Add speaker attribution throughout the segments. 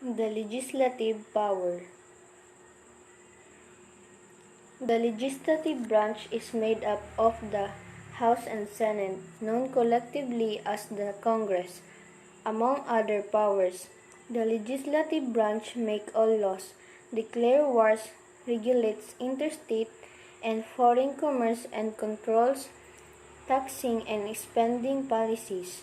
Speaker 1: The legislative power. The legislative branch is made up of the House and Senate, known collectively as the Congress. Among other powers, the legislative branch makes all laws, declares wars, regulates interstate and foreign commerce, and controls taxing and spending policies.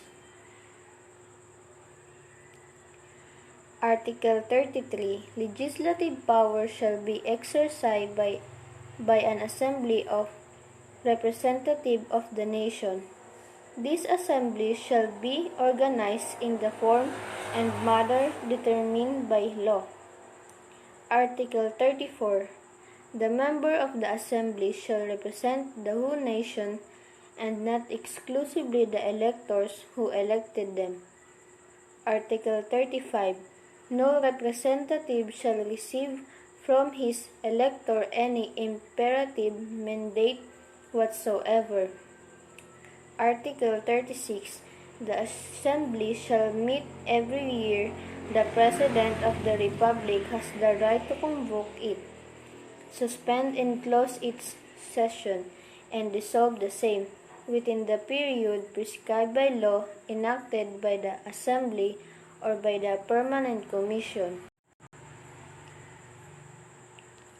Speaker 1: Article 33. Legislative power shall be exercised by an assembly of representatives of the nation. This assembly shall be organized in the form and manner determined by law. Article 34. The member of the assembly shall represent the whole nation and not exclusively the electors who elected them. Article 35. No representative shall receive from his elector any imperative mandate whatsoever. Article 36. The Assembly shall meet every year. The President of the Republic has the right to convoke it, suspend and close its session, and dissolve the same within the period prescribed by law enacted by the Assembly or by the Permanent Commission.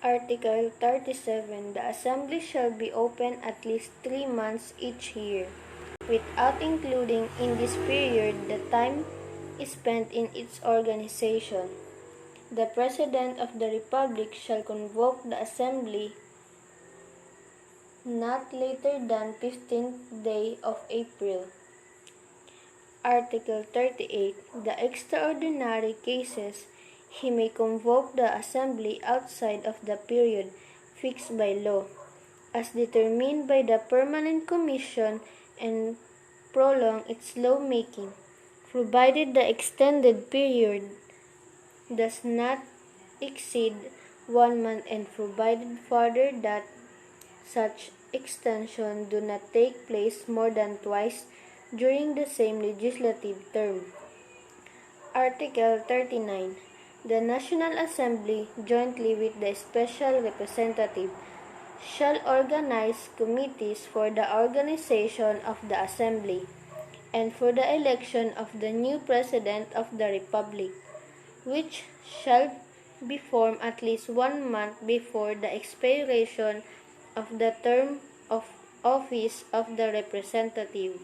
Speaker 1: Article 37. The Assembly shall be open at least 3 months each year, without including in this period the time spent in its organization. The President of the Republic shall convoke the Assembly not later than 15th day of April. Article 38. The extraordinary cases, he may convoke the Assembly outside of the period fixed by law, as determined by the Permanent Commission, and prolong its law-making, provided the extended period does not exceed 1 month, and provided further that such extension do not take place more than twice during the same legislative term. Article 39. The National Assembly, jointly with the special representative, shall organize committees for the organization of the Assembly and for the election of the new President of the Republic, which shall be formed at least 1 month before the expiration of the term of office of the representative.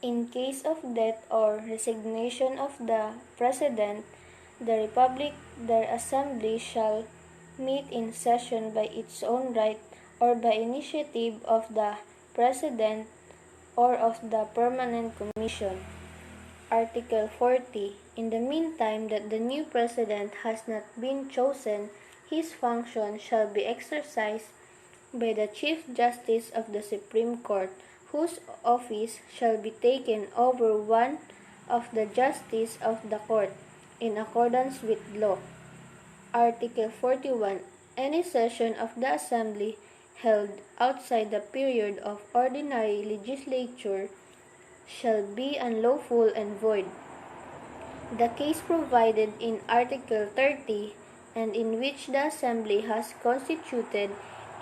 Speaker 1: In case of death or resignation of the President, the Republic, the Assembly shall meet in session by its own right or by initiative of the President or of the Permanent Commission. Article 40. In the meantime that the new President has not been chosen, his function shall be exercised by the Chief Justice of the Supreme Court, whose office shall be taken over one of the justice of the court, in accordance with law. Article 41. Any session of the Assembly held outside the period of ordinary legislature shall be unlawful and void. The case provided in Article 30, and in which the Assembly has constituted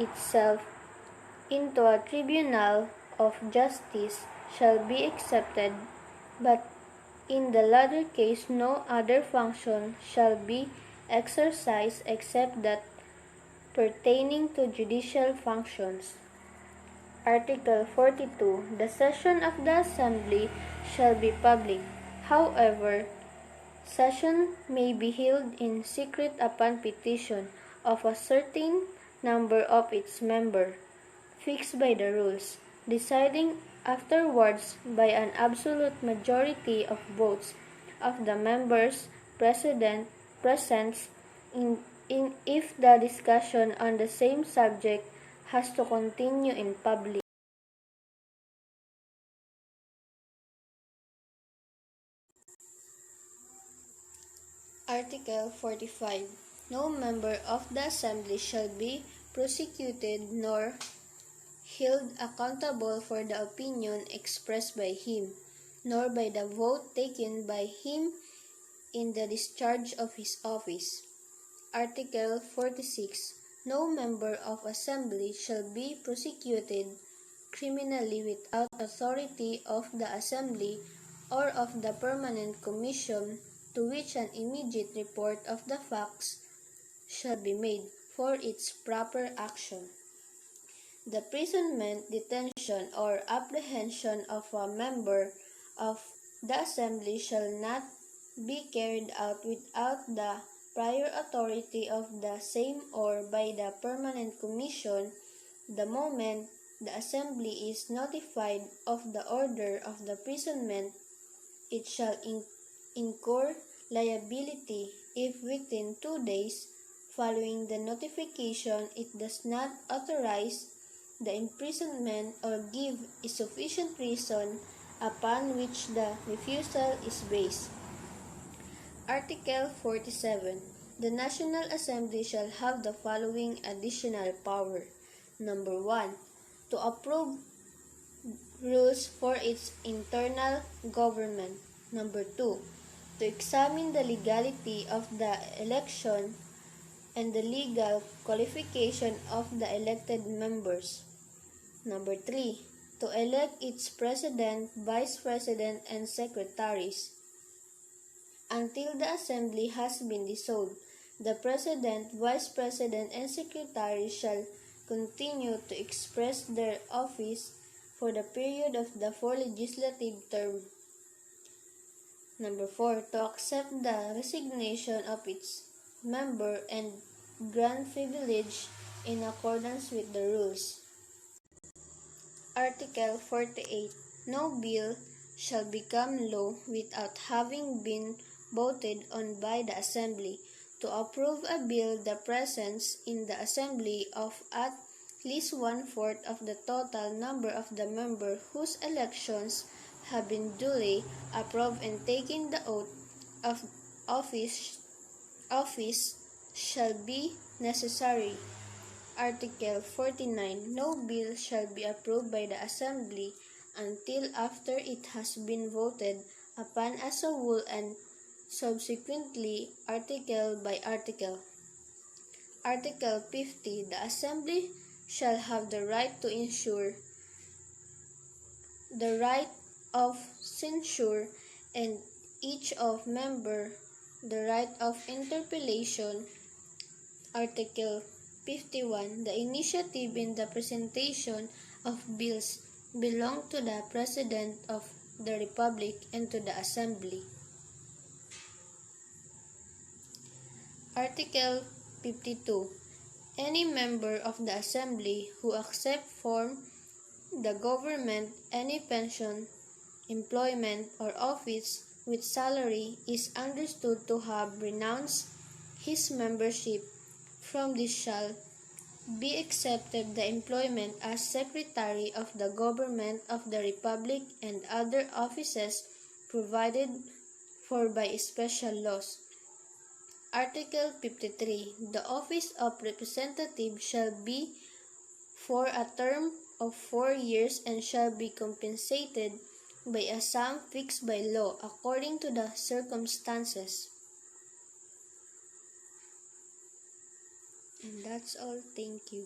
Speaker 1: itself into a tribunal of justice, shall be accepted, but in the latter case no other function shall be exercised except that pertaining to judicial functions. Article 42. The session of the Assembly shall be public. However, session may be held in secret upon petition of a certain number of its members, fixed by the rules, deciding afterwards by an absolute majority of votes of the members present if the discussion on the same subject has to continue in public. Article 45. No member of the Assembly shall be prosecuted nor held accountable for the opinion expressed by him, nor by the vote taken by him in the discharge of his office. Article 46. No member of assembly shall be prosecuted criminally without authority of the assembly or of the permanent commission, to which an immediate report of the facts shall be made for its proper action. The imprisonment, detention, or apprehension of a member of the assembly shall not be carried out without the prior authority of the same or by the permanent commission. The moment the assembly is notified of the order of the imprisonment, it shall incur liability if within 2 days following the notification it does not authorize the imprisonment or give a sufficient reason upon which the refusal is based. Article 47. The National Assembly shall have the following additional power. Number 1. To approve rules for its internal government. Number 2. To examine the legality of the election and the legal qualification of the elected members. Number 3. To elect its president, vice president, and secretaries. Until the assembly has been dissolved, the president, vice president, and secretary shall continue to express their office for the period of the 4 legislative term. Number 4. To accept the resignation of its member and grant privilege in accordance with the rules. Article 48. No bill shall become law without having been voted on by the assembly. To approve a bill, the presence in the assembly of at least 1/4 of the total number of the members whose elections have been duly approved and taking the oath of office shall be necessary. Article 49. No bill shall be approved by the assembly until after it has been voted upon as a whole and subsequently article by article. Article 50. The assembly shall have the right to ensure, the right of censure, and each of member the right of interpellation. Article 51. The initiative in the presentation of bills belong to the President of the Republic and to the Assembly. Article 52. Any member of the Assembly who accepts from the government any pension, employment, or office with salary is understood to have renounced his membership from this shall be accepted the employment as Secretary of the Government of the Republic and other offices provided for by special laws. Article 53. The office of representative shall be for a term of 4 years and shall be compensated by a sum fixed by law according to the circumstances. And that's all. Thank you.